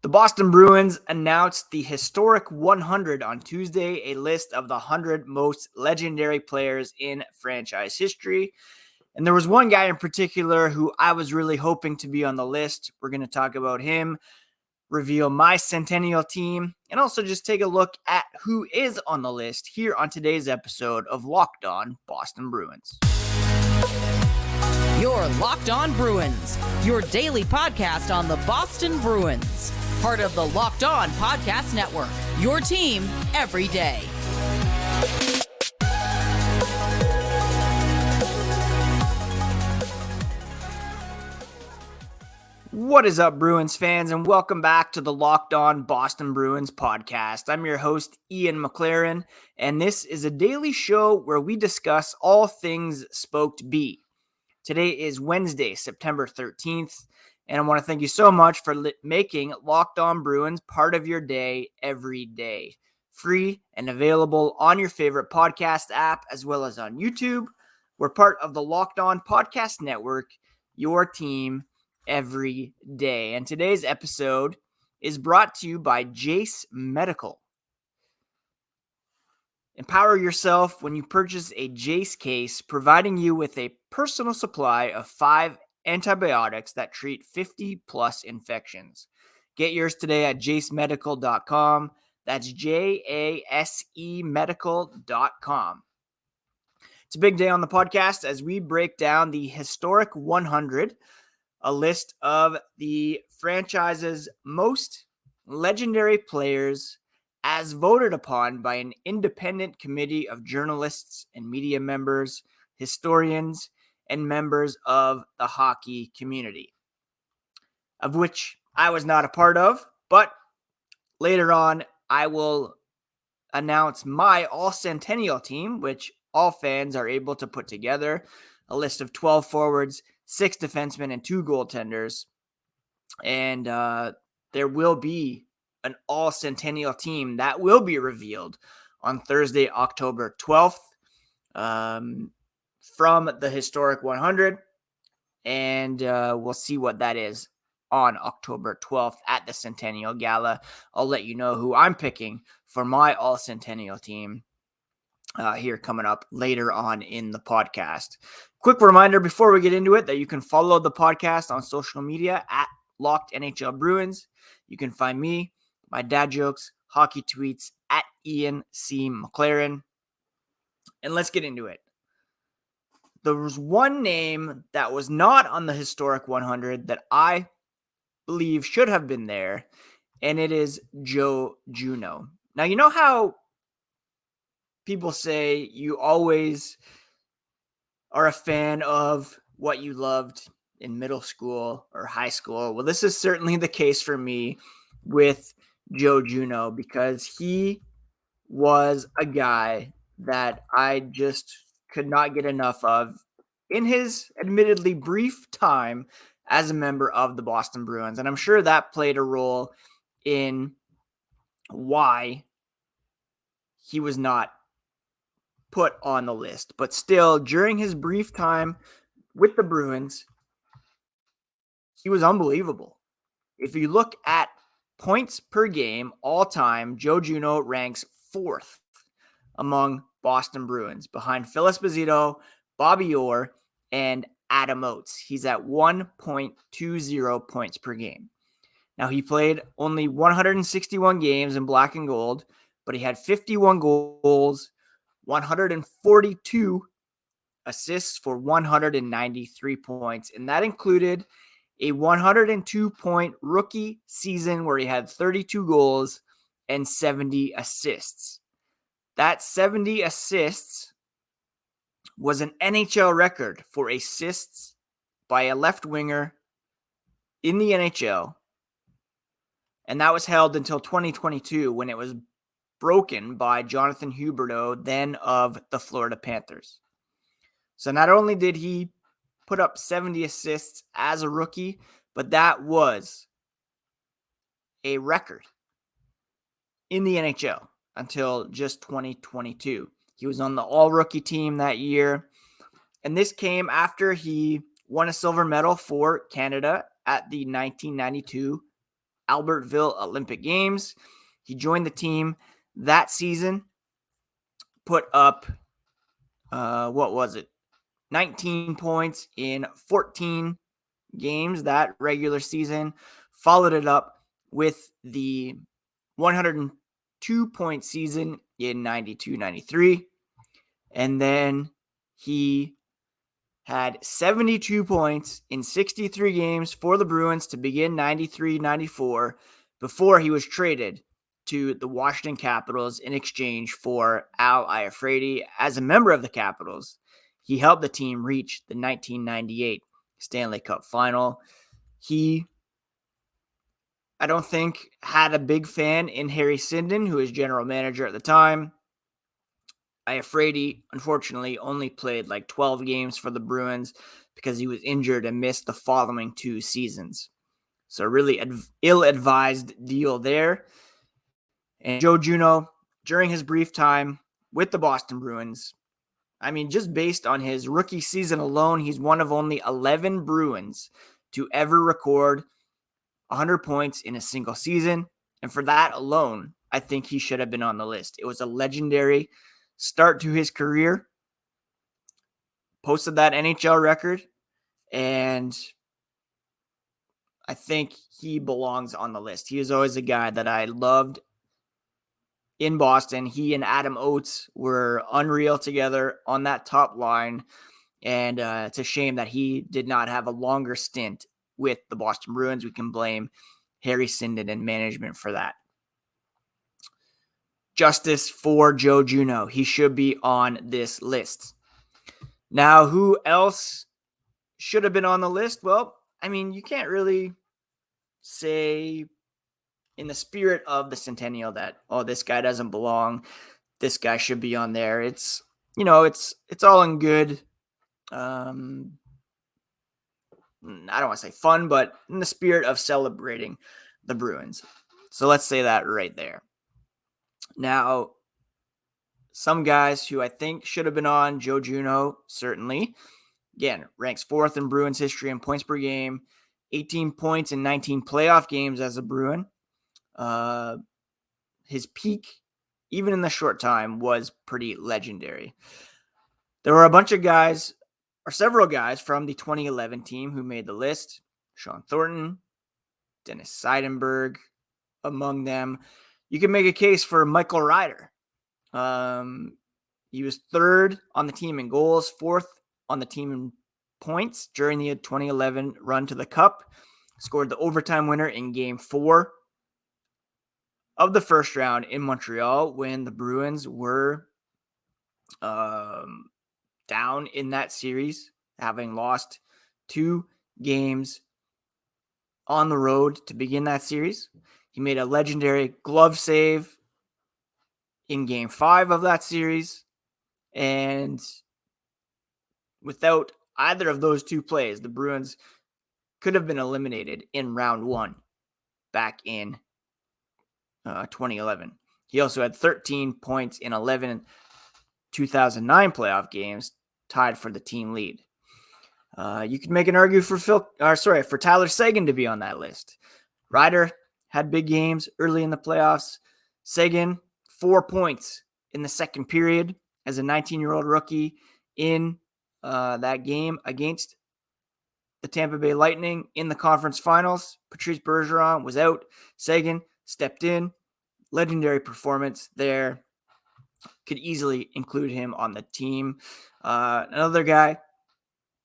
The Boston Bruins announced the historic 100 on Tuesday, a list of the 100 most legendary players in franchise history. And there was one guy in particular who I was really hoping to be on the list. We're going to talk about him, reveal my Centennial team, and also just take a look at who is on the list here on today's episode of Locked On Boston Bruins. You're Locked On Bruins, your daily podcast on the Boston Bruins. Part of the Locked On Podcast Network, your team every day. What is up, Bruins fans, and welcome back to the Locked On Boston Bruins podcast. I'm your host, Ian McLaren, and this is a daily show where we discuss all things Spoked B. Today is Wednesday, September 13th, and I want to thank you so much for making Locked On Bruins part of your day every day. Free and available on your favorite podcast app as well as on YouTube. We're part of the Locked On Podcast Network, your team every day. And today's episode is brought to you by Jace Medical. Empower yourself when you purchase a Jace case, providing you with a personal supply of 5 antibiotics that treat 50-plus infections. Get yours today at jacemedical.com. That's JASE medical.com. It's a big day on the podcast as we break down the historic 100, a list of the franchise's most legendary players as voted upon by an independent committee of journalists and media members, historians, and members of the hockey community, of which I was not a part of, but later on I will announce my All-Centennial team, which all fans are able to put together, a list of 12 forwards, 6 defensemen, and 2 goaltenders, and there will be an All-Centennial team that will be revealed on Thursday, October 12th. From the historic 100, and we'll see what that is on October 12th at the Centennial Gala. I'll let you know who I'm picking for my All-Centennial team here coming up later on in the podcast. Quick reminder before we get into it that you can follow the podcast on social media at Locked NHL Bruins. You can find me, my dad jokes, hockey tweets at Ian C. McLaren. And let's get into it. There was one name that was not on the historic 100 that I believe should have been there, and it is Joe Juneau. Now, you know how people say you always are a fan of what you loved in middle school or high school? Well, this is certainly the case for me with Joe Juneau because he was a guy that I just could not get enough of in his admittedly brief time as a member of the Boston Bruins. And I'm sure that played a role in why he was not put on the list. But still, during his brief time with the Bruins, he was unbelievable. If you look at points per game all time, Joe Juneau ranks 4th among Boston Bruins, behind Phil Esposito, Bobby Orr, and Adam Oates. He's at 1.20 points per game. Now, he played only 161 games in black and gold, but he had 51 goals, 142 assists for 193 points, and that included a 102-point rookie season where he had 32 goals and 70 assists. That 70 assists was an NHL record for assists by a left winger in the NHL. And that was held until 2022 when it was broken by Jonathan Huberdeau, then of the Florida Panthers. So not only did he put up 70 assists as a rookie, but that was a record in the NHL until just 2022. He was on the all-rookie team that year, and this came after he won a silver medal for Canada at the 1992 Albertville Olympic Games. He joined the team that season, put up, 19 points in 14 games that regular season, followed it up with the 102-point season in 92-93, and then he had 72 points in 63 games for the Bruins to begin 93-94 before he was traded to the Washington Capitals in exchange for Al Iafrate. As a member of the Capitals, he helped the team reach the 1998 Stanley Cup final. He, I don't think, had a big fan in Harry Sinden, who was general manager at the time. Iafrate, unfortunately, only played like 12 games for the Bruins because he was injured and missed the following 2 seasons. So really ill-advised deal there. And Joe Juneau, during his brief time with the Boston Bruins, I mean, just based on his rookie season alone, he's one of only 11 Bruins to ever record 100 points in a single season. And for that alone, I think he should have been on the list. It was a legendary start to his career. Posted that NHL record, and I think he belongs on the list. He is always a guy that I loved in Boston. He and Adam Oates were unreal together on that top line, and it's a shame that he did not have a longer stint with the Boston Bruins. We can blame Harry Sinden and management for that. Justice for Joe Juneau. He should be on this list. Now, who else should have been on the list? Well, I mean, you can't really say in the spirit of the Centennial that, oh, this guy doesn't belong. This guy should be on there. It's, it's all in good. I don't want to say fun, but in the spirit of celebrating the Bruins. So let's say that right there. Now, some guys who I think should have been on, Joe Juneau, certainly. Again, ranks 4th in Bruins history in points per game, 18 points in 19 playoff games as a Bruin. His peak, even in the short time, was pretty legendary. There were a bunch of guys, or several guys from the 2011 team who made the list. Sean Thornton, Dennis Seidenberg, among them. You can make a case for Michael Ryder. He was 3rd on the team in goals, 4th on the team in points during the 2011 run to the Cup. Scored the overtime winner in Game 4 of the first round in Montreal when the Bruins were down in that series, having lost 2 games on the road to begin that series. He made a legendary glove save in Game 5 of that series. And without either of those 2 plays, the Bruins could have been eliminated in round 1 back in 2011. He also had 13 points in 11 2009 playoff games, tied for the team lead. You could make an argument for Tyler Seguin to be on that list. Ryder had big games early in the playoffs. Seguin, 4 points in the second period as a 19-year-old rookie in that game against the Tampa Bay Lightning in the conference finals. Patrice Bergeron was out. Seguin stepped in. Legendary performance there. Could easily include him on the team. Another guy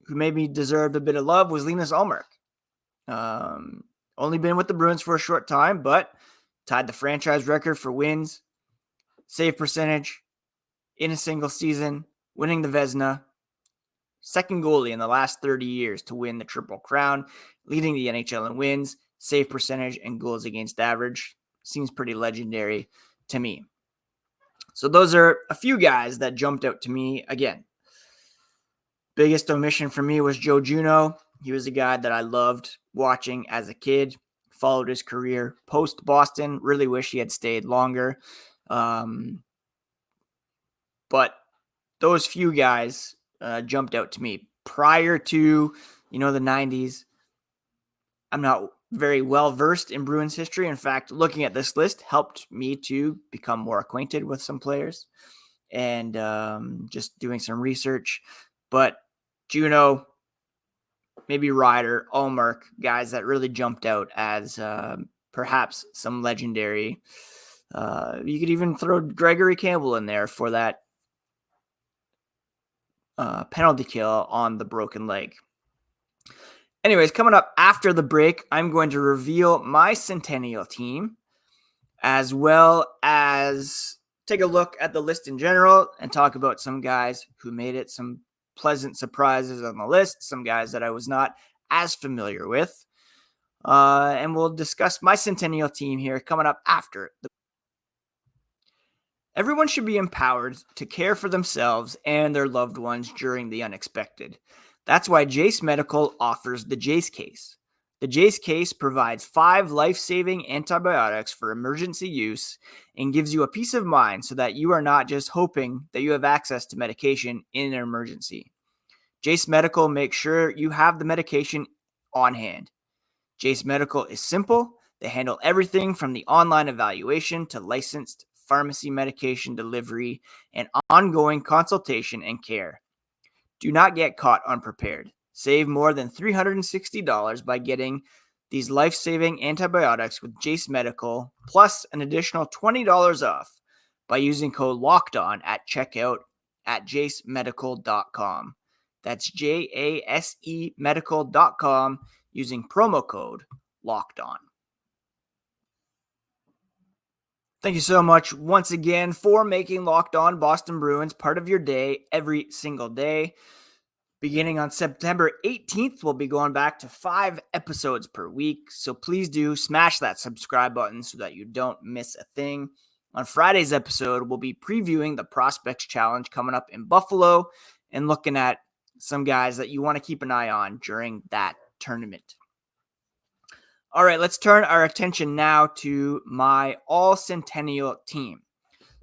who maybe deserved a bit of love was Linus Ullmark. Only been with the Bruins for a short time, but tied the franchise record for wins, save percentage in a single season, winning the Vezina. Second goalie in the last 30 years to win the Triple Crown, leading the NHL in wins, save percentage, and goals against average. Seems pretty legendary to me. So those are a few guys that jumped out to me. Again, biggest omission for me was Joe Juneau. He was a guy that I loved watching as a kid, followed his career post-Boston. Really wish he had stayed longer. But those few guys jumped out to me. Prior to, the 90s, I'm not very well versed in Bruins history. In fact, looking at this list helped me to become more acquainted with some players and just doing some research. But Juneau, maybe Ryder, Ullmark, guys that really jumped out as perhaps some legendary. You could even throw Gregory Campbell in there for that penalty kill on the broken leg. Anyways, coming up after the break, I'm going to reveal my Centennial team, as well as take a look at the list in general and talk about some guys who made it, some pleasant surprises on the list, some guys that I was not as familiar with. And we'll discuss my Centennial team here coming up after. Everyone should be empowered to care for themselves and their loved ones during the unexpected. That's why Jace Medical offers the Jace Case. The Jace Case provides 5 life-saving antibiotics for emergency use and gives you a peace of mind so that you are not just hoping that you have access to medication in an emergency. Jace Medical makes sure you have the medication on hand. Jace Medical is simple. They handle everything from the online evaluation to licensed pharmacy medication delivery and ongoing consultation and care. Do not get caught unprepared. Save more than $360 by getting these life-saving antibiotics with Jace Medical, plus an additional $20 off by using code LOCKEDON at checkout at jacemedical.com. That's JASE medical.com using promo code LOCKEDON. Thank you so much once again for making Locked On Boston Bruins part of your day every single day. Beginning on September 18th, we'll be going back to 5 episodes per week. So please do smash that subscribe button so that you don't miss a thing. On Friday's episode, we'll be previewing the Prospects Challenge coming up in Buffalo and looking at some guys that you want to keep an eye on during that tournament. All right, let's turn our attention now to my All-Centennial team.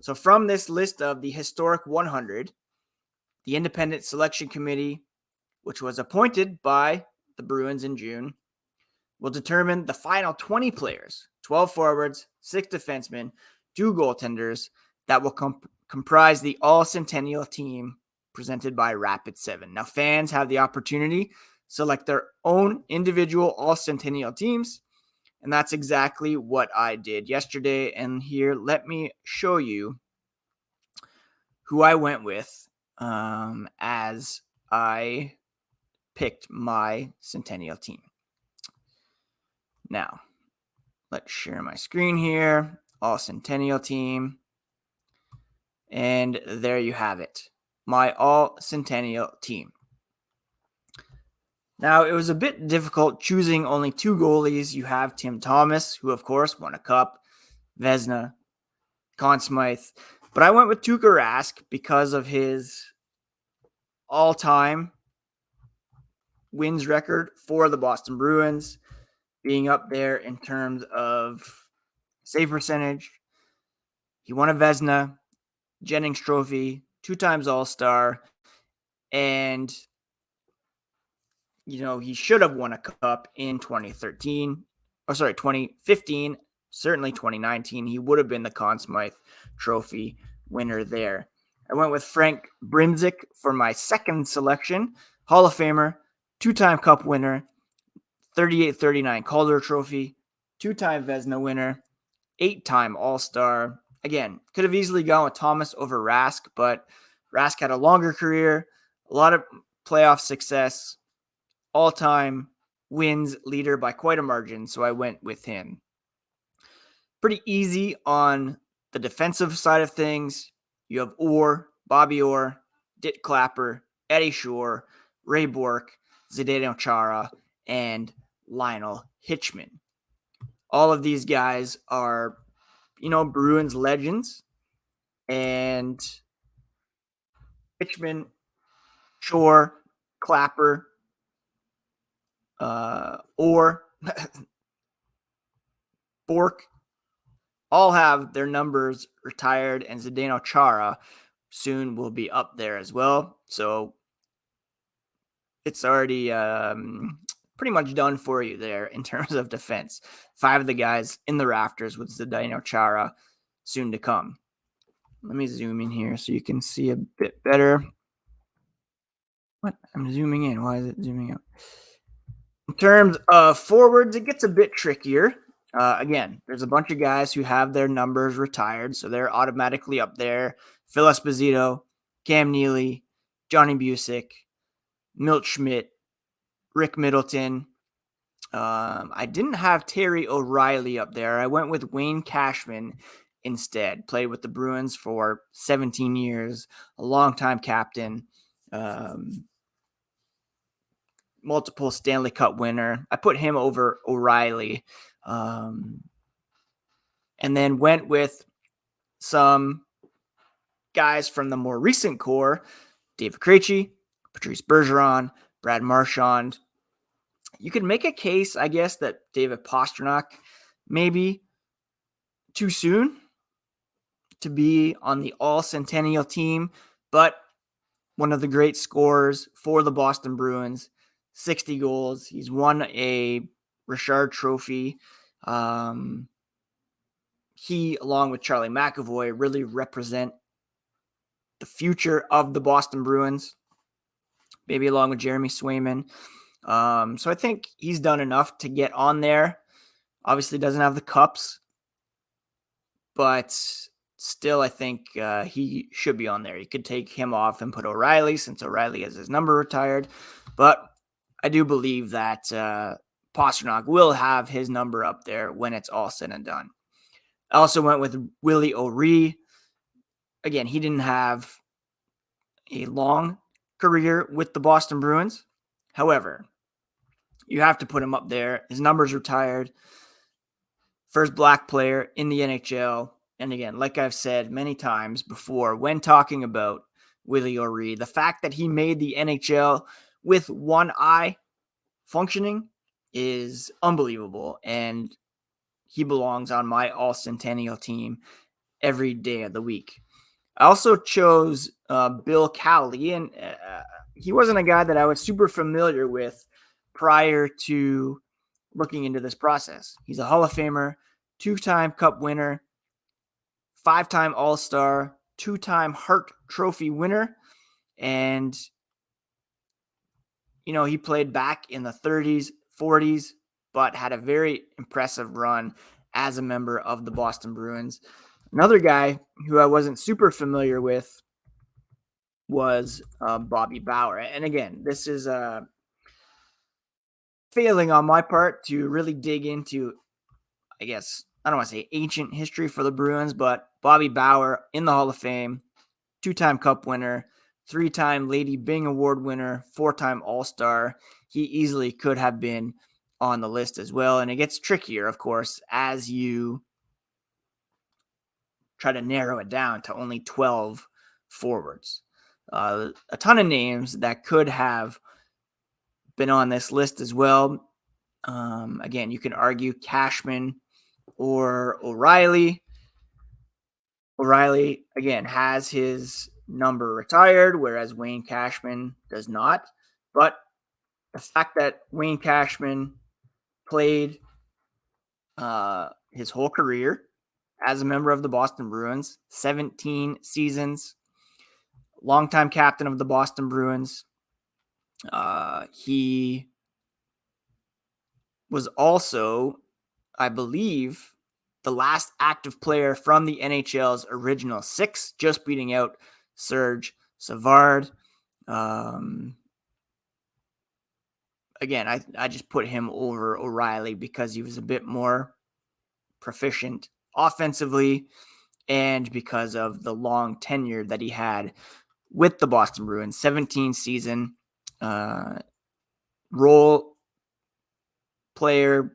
So from this list of the Historic 100, the Independent Selection Committee, which was appointed by the Bruins in June, will determine the final 20 players, 12 forwards, 6 defensemen, 2 goaltenders that will comprise the All-Centennial team presented by Rapid 7. Now, fans have the opportunity to select their own individual All-Centennial teams, and that's exactly what I did yesterday. And here, let me show you who I went with as I picked my Centennial team. Now, let's share my screen here. All-Centennial team. And there you have it. My All-Centennial team. Now, it was a bit difficult choosing only 2 goalies. You have Tim Thomas, who, of course, won a cup, Vezina, Conn Smythe. But I went with Tuukka Rask because of his all-time wins record for the Boston Bruins, being up there in terms of save percentage. He won a Vezina, Jennings Trophy, 2 times All-Star, and he should have won a cup in 2015, certainly 2019. He would have been the Conn Smythe Trophy winner there. I went with Frank Brimzik for my second selection, Hall of Famer, 2-time Cup winner, 38-39 Calder Trophy, 2-time Vezina winner, 8-time All-Star. Again, could have easily gone with Thomas over Rask, but Rask had a longer career, a lot of playoff success, all-time wins leader by quite a margin, so I went with him. Pretty easy on the defensive side of things. You have Orr, Bobby Orr, Dit Clapper, Eddie Shore, Ray Bourque, Zdeno Chara, and Lionel Hitchman. All of these guys are, Bruins legends. And Hitchman, Shore, Clapper, Orr, Bourque, all have their numbers retired, and Zdeno Chara soon will be up there as well. So it's already pretty much done for you there in terms of defense. 5 of the guys in the rafters with Zdeno Chara soon to come. Let me zoom in here so you can see a bit better. What? I'm zooming in. Why is it zooming out? In terms of forwards, it gets a bit trickier. Again, there's a bunch of guys who have their numbers retired, so they're automatically up there. Phil Esposito, Cam Neely, Johnny Busick, Milt Schmidt, Rick Middleton. I didn't have Terry O'Reilly up there. I went with Wayne Cashman instead. Played with the Bruins for 17 years, a longtime captain, multiple Stanley Cup winner. I put him over O'Reilly. And then went with some guys from the more recent core, David Krejci, Patrice Bergeron, Brad Marchand. You could make a case, I guess, that David Pastrnak maybe too soon to be on the All-Centennial team, but one of the great scorers for the Boston Bruins, 60 goals. He's won a Richard Trophy. He, along with Charlie McAvoy, really represent the future of the Boston Bruins, maybe along with Jeremy Swayman. So I think he's done enough to get on there. Obviously doesn't have the cups, but still I think he should be on there. You could take him off and put O'Reilly, since O'Reilly has his number retired. But I do believe that Pastrnak will have his number up there when it's all said and done. I also went with Willie O'Ree. Again, he didn't have a long career with the Boston Bruins. However, you have to put him up there. His number's retired. First black player in the NHL. And again, like I've said many times before, when talking about Willie O'Ree, the fact that he made the NHL with one eye functioning is unbelievable. And he belongs on my All-Centennial team every day of the week. I also chose Bill Cowley, and he wasn't a guy that I was super familiar with prior to looking into this process. He's a Hall of Famer, 2-time Cup winner, 5-time All-Star, 2-time Hart Trophy winner, and he played back in the 30s, 40s, but had a very impressive run as a member of the Boston Bruins. Another guy who I wasn't super familiar with was Bobby Bauer. And again, this is failing on my part to really dig into, I guess, I don't want to say ancient history for the Bruins, but Bobby Bauer in the Hall of Fame, 2-time Cup winner, 3-time Lady Byng Award winner, 4-time All-Star. He easily could have been on the list as well. And it gets trickier, of course, as you try to narrow it down to only 12 forwards. A ton of names that could have been on this list as well. Again, you can argue Cashman or O'Reilly. O'Reilly, again, has his number retired, whereas Wayne Cashman does not. But the fact that Wayne Cashman played his whole career as a member of the Boston Bruins, 17 seasons, longtime captain of the Boston Bruins. He was also, I believe, the last active player from the NHL's original 6, just beating out Serge Savard. Again, I just put him over O'Reilly because he was a bit more proficient offensively and because of the long tenure that he had with the Boston Bruins. 17 season, role player,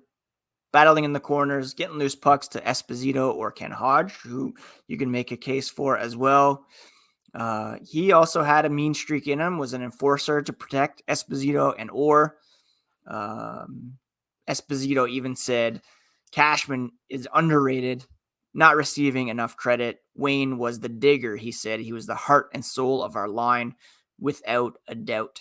battling in the corners, getting loose pucks to Esposito or Ken Hodge, who you can make a case for as well. He also had a mean streak in him, was an enforcer to protect Esposito and Orr. Esposito even said Cashman is underrated, not receiving enough credit. Wayne was the digger, he said. He was the heart and soul of our line, without a doubt.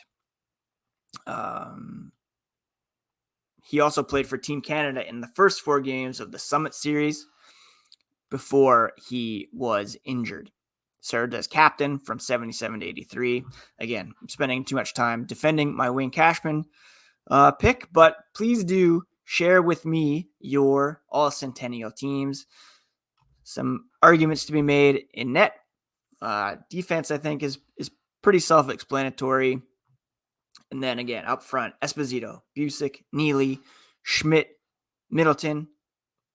He also played for Team Canada in the first 4 games of the Summit Series before he was injured. Served as captain from 77 to 83. Again, I'm spending too much time defending my Wayne Cashman pick, but please do share with me your All-Centennial teams. Some arguments to be made in net. Defense, I think, is pretty self-explanatory. And then again, up front, Esposito, Busick, Neely, Schmidt, Middleton,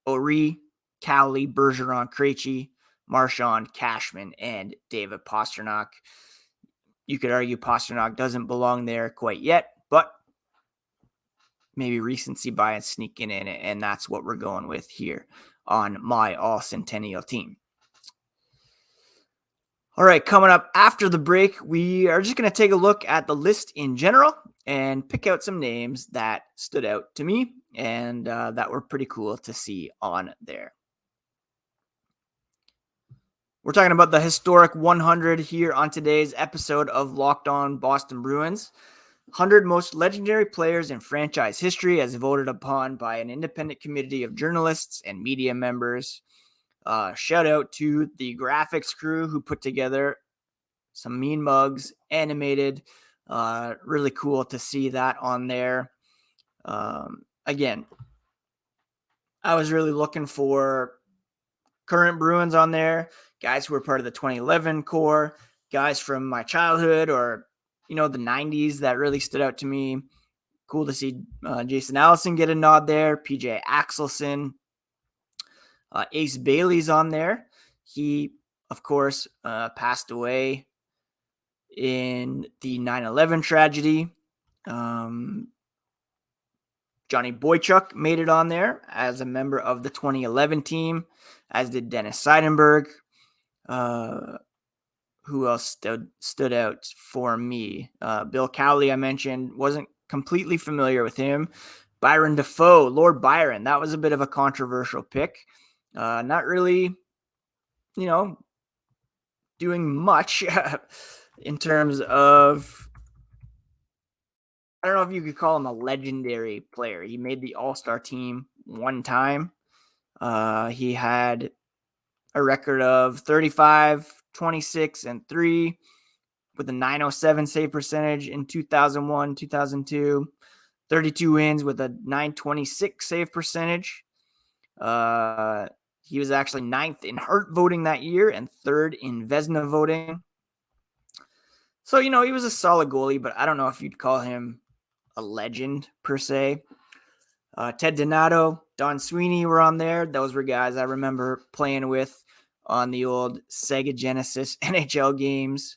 O'Ree, Cowley, Bergeron, Krejci, Marchand, Cashman, and David Pastrnak. You could argue Pastrnak doesn't belong there quite yet, but maybe recency bias sneaking in, and that's what we're going with here on my All-Centennial team. All right, coming up after the break, we are just going to take a look at the list in general and pick out some names that stood out to me and that were pretty cool to see on there. We're talking about the historic 100 here on today's episode of Locked On Boston Bruins. 100 most legendary players in franchise history as voted upon by an independent committee of journalists and media members. Shout out to the graphics crew who put together some mean mugs, animated. Really cool to see that on there. Again, I was really looking for current Bruins on there, guys who were part of the 2011 core, guys from my childhood or, the 90s that really stood out to me. Cool to see Jason Allison get a nod there, PJ Axelson. Ace Bailey's on there. He, of course, passed away in the 9/11 tragedy. Johnny Boychuk made it on there as a member of the 2011 team, as did Dennis Seidenberg. Who else stood out for me? Bill Cowley, I mentioned, wasn't completely familiar with him. Byron Dafoe, Lord Byron, that was a bit of a controversial pick. Not really, doing much in terms of, I don't know if you could call him a legendary player. He made the All-Star team one time. He had a record of 35, 26, and 3 with a 907 save percentage in 2001, 2002. 32 wins with a 926 save percentage. He was actually 9th in Hart voting that year and 3rd in Vezina voting. So, he was a solid goalie, but I don't know if you'd call him a legend per se. Ted Donato, Don Sweeney were on there. Those were guys I remember playing with on the old Sega Genesis NHL games.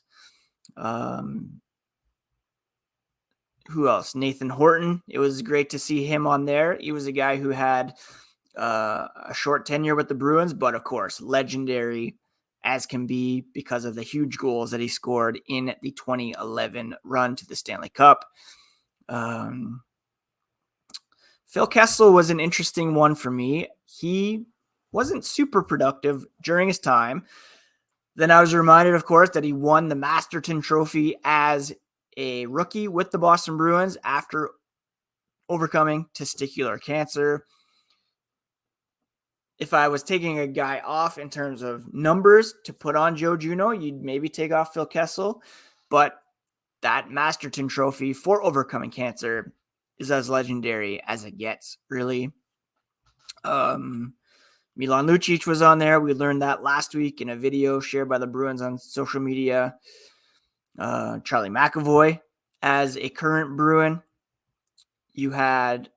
Who else? Nathan Horton. It was great to see him on there. He was a guy who had a short tenure with the Bruins, but of course, legendary as can be because of the huge goals that he scored in the 2011 run to the Stanley Cup. Phil Kessel was an interesting one for me. He wasn't super productive during his time. Then I was reminded, of course, that he won the Masterton Trophy as a rookie with the Boston Bruins after overcoming testicular cancer. If I was taking a guy off in terms of numbers to put on Joe Juneau, you'd maybe take off Phil Kessel. But that Masterton Trophy for overcoming cancer is as legendary as it gets, really. Milan Lucic was on there. We learned that last week in a video shared by the Bruins on social media. Charlie McAvoy as a current Bruin. You had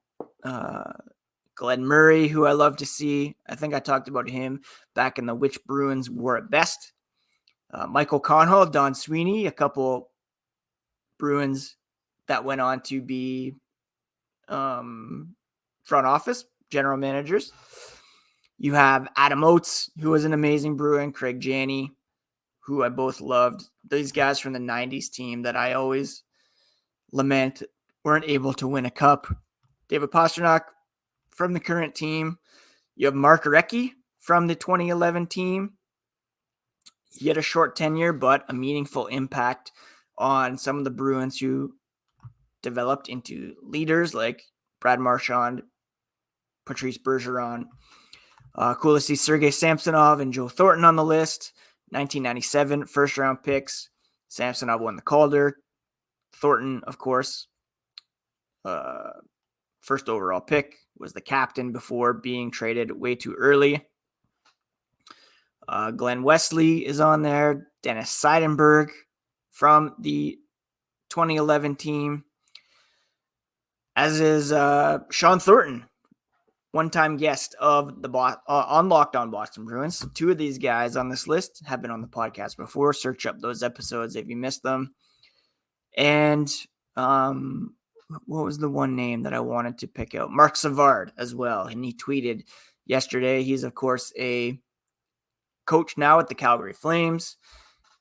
Glenn Murray, who I love to see. I think I talked about him back in the Which Bruins Were at Best. Michael Conhall, Don Sweeney, a couple Bruins that went on to be front office general managers. You have Adam Oates, who was an amazing Bruin, Craig Janney, who I both loved. These guys from the 90s team that I always lament weren't able to win a cup. David Pastrnak from the current team. You have Mark Recchi from the 2011 team. He had a short tenure, but a meaningful impact on some of the Bruins who developed into leaders like Brad Marchand, Patrice Bergeron. Cool to see Sergei Samsonov and Joe Thornton on the list. 1997 first-round picks. Samsonov won the Calder. Thornton, of course, first overall pick, was the captain before being traded way too early. Glenn Wesley is on there. Dennis Seidenberg from the 2011 team. As is Sean Thornton, one-time guest of the on Locked On Boston Bruins. Two of these guys on this list have been on the podcast before. Search up those episodes if you missed them. And what was the one name that I wanted to pick out? Mark Savard as well. And he tweeted yesterday. He's, of course, a coach now at the Calgary Flames.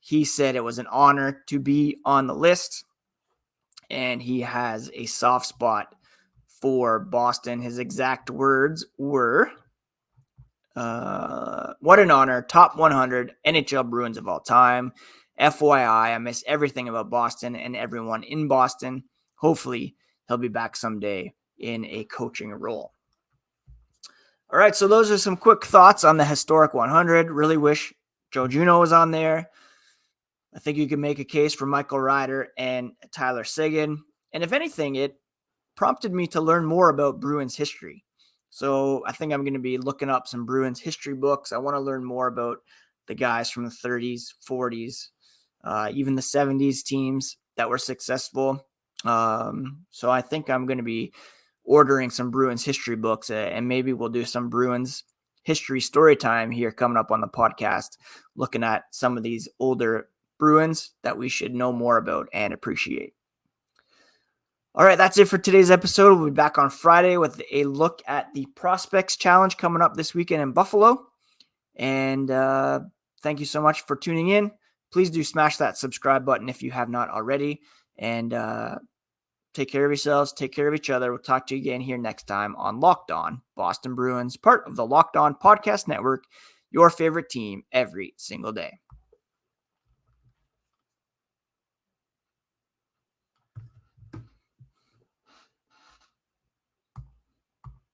He said it was an honor to be on the list. And he has a soft spot for Boston. His exact words were, what an honor. Top 100 NHL Bruins of all time. FYI, I miss everything about Boston and everyone in Boston. Hopefully, he'll be back someday in a coaching role. All right, so those are some quick thoughts on the Historic 100. Really wish Joe Juneau was on there. I think you can make a case for Michael Ryder and Tyler Seguin. And if anything, it prompted me to learn more about Bruins history. So I think I'm going to be looking up some Bruins history books. I want to learn more about the guys from the 30s, 40s, even the 70s teams that were successful. So I think I'm going to be ordering some Bruins history books, and maybe we'll do some Bruins history story time here coming up on the podcast, looking at some of these older Bruins that we should know more about and appreciate. All right, that's it for today's episode. We'll be back on Friday with a look at the Prospects Challenge coming up this weekend in Buffalo. And thank you so much for tuning in. Please do smash that subscribe button if you have not already. And take care of yourselves. Take care of each other. We'll talk to you again here next time on Locked On Boston Bruins, part of the Locked On Podcast Network, your favorite team every single day.